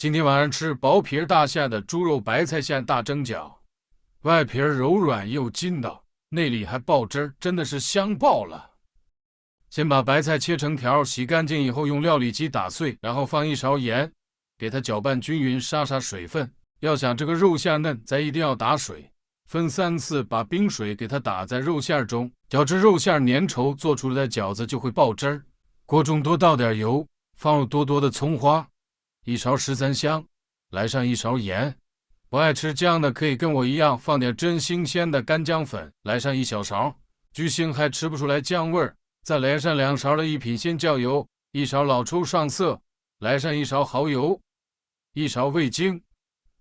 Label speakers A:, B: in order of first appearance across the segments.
A: 今天晚上吃薄皮大馅的豬肉白菜馅大蒸饺，外皮柔軟又筋道，內裡還爆汁兒，真的是香爆了。先把白菜切成條，洗乾淨以後用料理機打碎，然後放一勺鹽，給它攪拌均勻，殺殺水分。要想這個肉餡嫩，咱一定要打水，分3次把冰水給它打在肉餡中，攪至肉餡粘稠，做出來的餃子就會爆汁兒。鍋中多倒點油，放入多多的蔥花，1勺13香，來上1勺鹽。不愛吃薑的可以跟我一樣放點真新鮮的乾薑粉，來上1小勺。巨腥還吃不出來薑味兒，再來上2勺的一品鮮醬油，1勺老抽上色，來上1勺蠔油，1勺味精。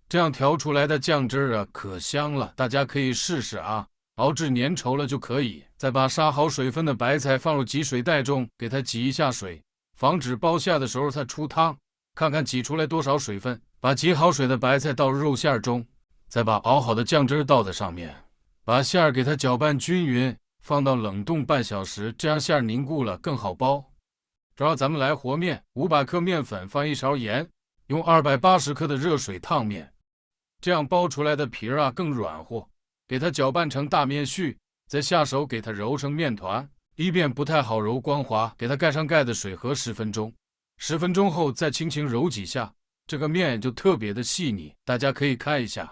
A: 這樣調出來的醬汁啊，可香了，大家可以試試啊。熬至粘稠了就可以，再把殺好水分的白菜放入擠水袋中，給它擠一下水，防止包餡的時候它出湯。看看擠出來多少水分，把擠好水的白菜倒入肉餡中，再把熬好的醬汁倒在上面，把餡給它攪拌均勻，放到冷凍半小時，這樣餡凝固了更好包。主要咱們來和面，500克面粉放1勺鹽，用280克的熱水燙面，這樣包出來的皮啊更軟和。給它攪拌成大面絮，再下手給它揉成面團，一遍不太好揉光滑，給它蓋上蓋子水和10分鐘。10分鐘後再輕輕揉幾下，這個面就特別的細膩，大家可以看一下。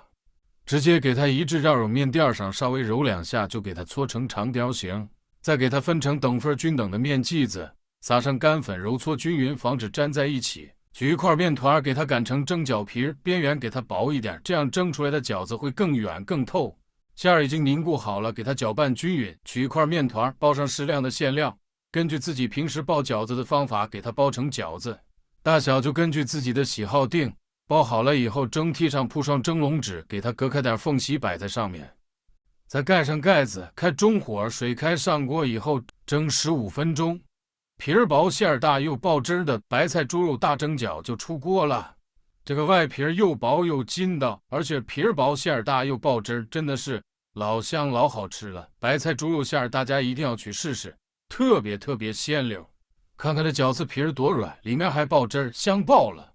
A: 直接給它移至繞揉面墊上，稍微揉2下就給它搓成長條形，再給它分成等份均等的面劑子，撒上乾粉揉搓均勻，防止粘在一起。取一塊面團給它擀成蒸餃皮，邊緣給它薄一點，這樣蒸出來的餃子會更軟更透。餡兒已經凝固好了，給它攪拌均勻。取一塊面團，包上適量的餡料，根據自己平時包餃子的方法給它包成餃子，大小就根據自己的喜好定。包好了以後，蒸屉上鋪上蒸籠紙，給它隔開點縫隙，擺在上面，再蓋上蓋子，開中火，水開上鍋以後蒸15分鐘。皮兒薄餡兒大又爆汁的白菜豬肉大蒸餃就出鍋了。這個外皮又薄又筋道，而且皮兒薄餡兒大又爆汁，真的是老香老好吃了。白菜豬肉餡兒大家一定要去試試，特別鮮溜。看看這餃子皮兒多軟，裡面還爆汁，香爆了。